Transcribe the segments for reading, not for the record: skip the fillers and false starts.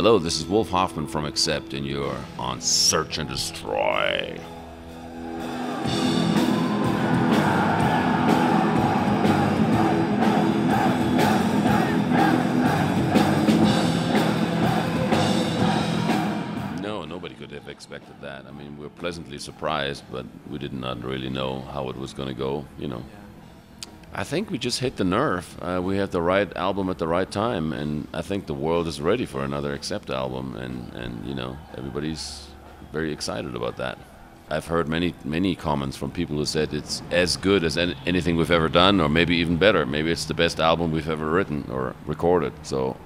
Hello, this is Wolf Hoffmann from ACCEDI, and you're on Search and Destroy. No, nobody could have expected that. I mean, we were pleasantly surprised, but we did not really know how it was going to go, you know. I think we just hit the nerve. We had the right album at the right time, and I think the world is ready for another ACCEDI album, and you know, everybody's very excited about that. I've heard many comments from people who said it's as good as anything we've ever done, or maybe even better. Maybe it's the best album we've ever written or recorded. So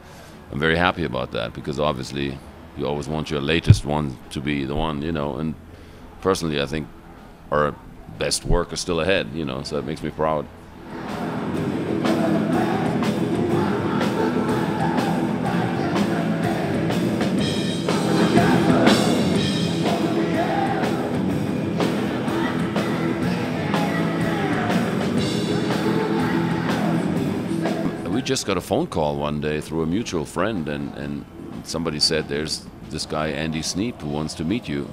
I'm very happy about that, because obviously you always want your latest one to be the one, you know. And personally, I think our best work is still ahead, you know, so it makes me proud. We just got a phone call one day through a mutual friend, and somebody said, there's this guy Andy SNEAP who wants to meet you.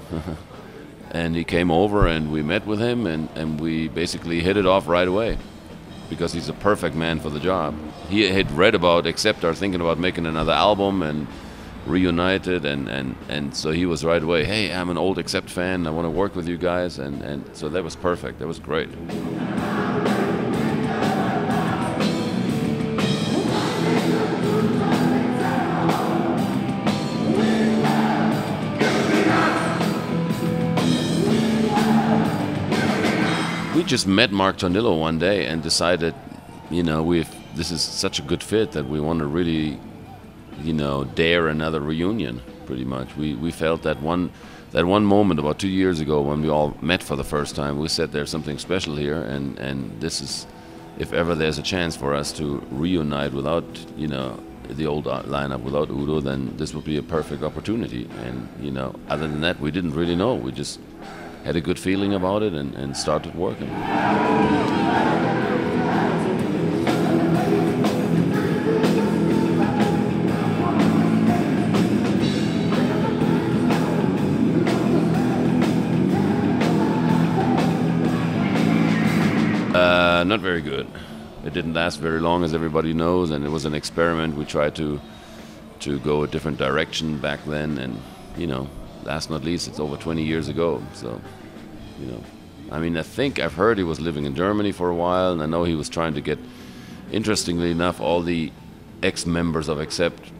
And he came over and we met with him, and we basically hit it off right away, because he's a perfect man for the job. He had read about ACCEDI, are thinking about making another album and reunited, and so he was right away, hey, I'm an old ACCEDI fan, I want to work with you guys, and so that was perfect, that was great. We just met Mark TORNILLO one day and decided, you know, this is such a good fit that we want to really, you know, dare another reunion, pretty much. We felt that one moment about 2 years ago when we all met for the first time, we said there's something special here, and this is, if ever there's a chance for us to reunite without, you know, the old lineup, without Udo, then this would be a perfect opportunity. And, you know, other than that, we didn't really know. We just had a good feeling about it and started working. Not very good. It didn't last very long, as everybody knows, and it was an experiment. We tried to go a different direction back then, and, you know, last not least, it's over 20 years ago, so, you know. I mean, I think I've heard he was living in Germany for a while, and I know he was trying to get, interestingly enough, all the ex-members of ACCEDI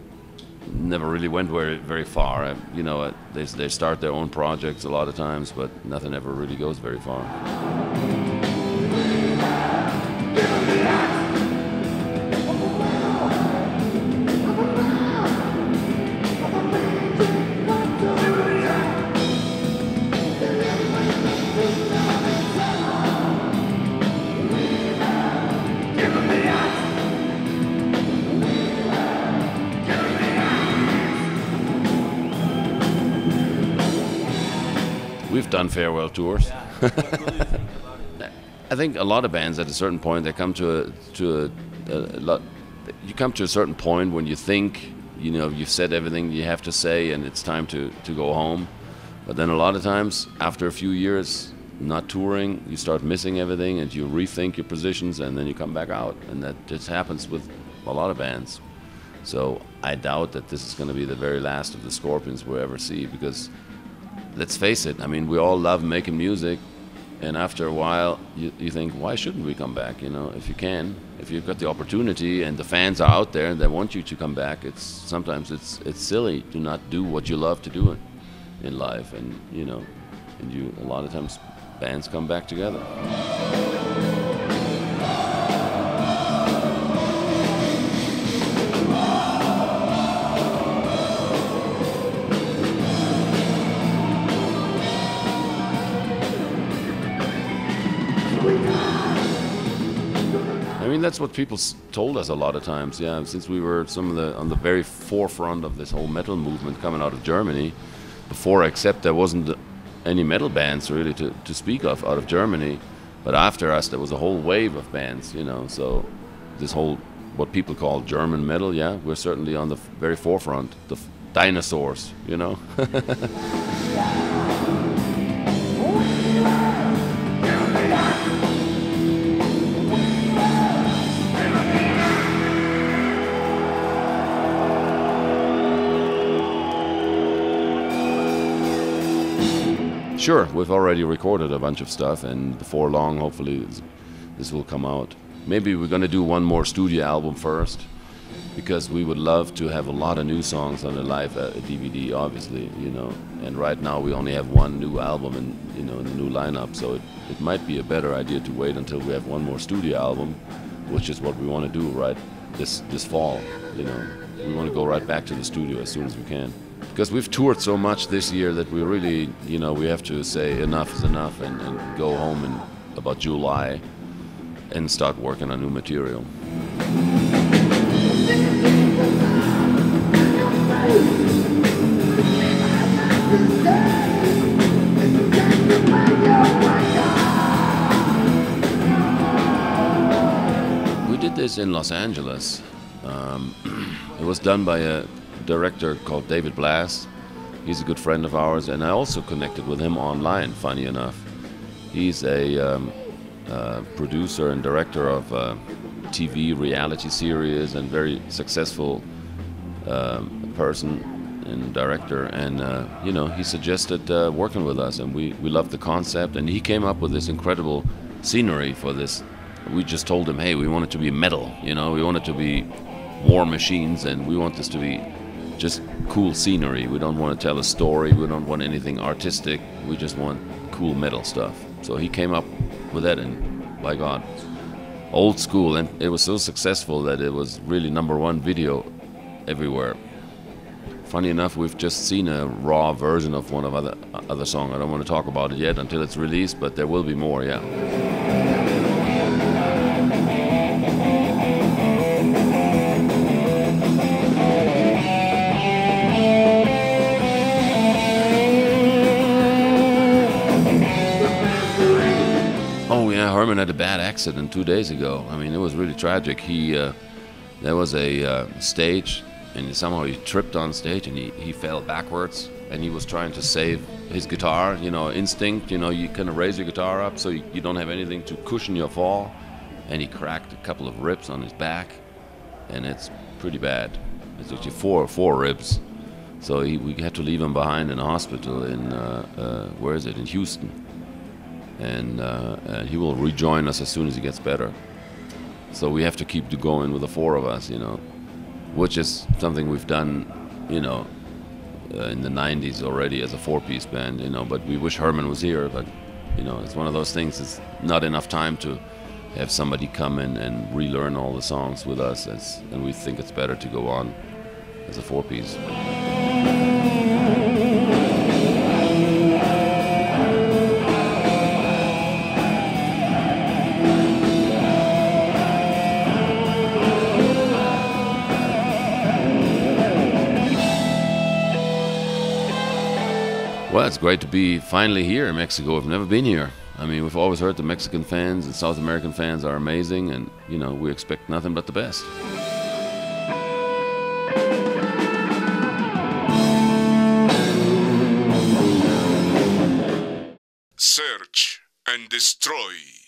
never really went very far. You know, they start their own projects a lot of times, but nothing ever really goes very far. We've done farewell tours. I think a lot of bands at a certain point, they come to a lot. You come to a certain point when you think, you know, you've said everything you have to say and it's time to go home. But then a lot of times, after a few years not touring, you start missing everything and you rethink your positions, and then you come back out. And that just happens with a lot of bands. So I doubt that this is going to be the very last of the Scorpions we'll ever see, because let's face it, I mean, we all love making music, and after a while you think, why shouldn't we come back? You know, if you can, if you've got the opportunity and the fans are out there and they want you to come back, sometimes it's silly to not do what you love to do in life, and, you know, and a lot of times bands come back together. I mean, that's what people told us a lot of times, yeah, since we were on the very forefront of this whole metal movement coming out of Germany. Before ACCEDI, there wasn't any metal bands really to speak of out of Germany, but after us there was a whole wave of bands, you know, so this whole, what people call German metal, yeah, we're certainly on the very forefront. dinosaurs, you know. Sure, we've already recorded a bunch of stuff, and before long, hopefully, this will come out. Maybe we're gonna do one more studio album first, because we would love to have a lot of new songs on the live DVD, obviously, you know. And right now we only have one new album in the new lineup, so it might be a better idea to wait until we have one more studio album, which is what we want to do right this fall, you know. We want to go right back to the studio as soon as we can. Because we've toured so much this year that we really, you know, we have to say enough is enough and go home in about July and start working on new material. We did this in Los Angeles. It was done by a director called David Blass. He's a good friend of ours, and I also connected with him online, funny enough. He's a producer and director of TV reality series and very successful person and director, and you know, he suggested working with us, and we loved the concept, and he came up with this incredible scenery for this. We just told him, hey, we want it to be metal, you know, we want it to be war machines, and we want this to be just cool scenery. We don't want to tell a story, we don't want anything artistic, we just want cool metal stuff. So he came up with that, and by God, old school, and it was so successful that it was really #1 video everywhere. Funny enough, we've just seen a raw version of one of other song. I don't want to talk about it yet until it's released, but there will be more, yeah. Herman had a bad accident 2 days ago. I mean, it was really tragic. There was a stage, and somehow he tripped on stage, and he fell backwards, and he was trying to save his guitar, you know, instinct, you know, you kind of raise your guitar up so you don't have anything to cushion your fall, and he cracked a couple of ribs on his back, and it's pretty bad. It's actually four ribs. So we had to leave him behind in a hospital in, where is it, in Houston. And he will rejoin us as soon as he gets better. So we have to keep going with the 4 of us, you know, which is something we've done, you know, in the 90s already as a 4-piece band, you know, but we wish Herman was here, but, you know, it's one of those things, it's not enough time to have somebody come in and relearn all the songs with us, and we think it's better to go on as a 4-piece. Well, it's great to be finally here in Mexico. I've never been here. I mean, we've always heard the Mexican fans and South American fans are amazing, and, you know, we expect nothing but the best. Search and destroy.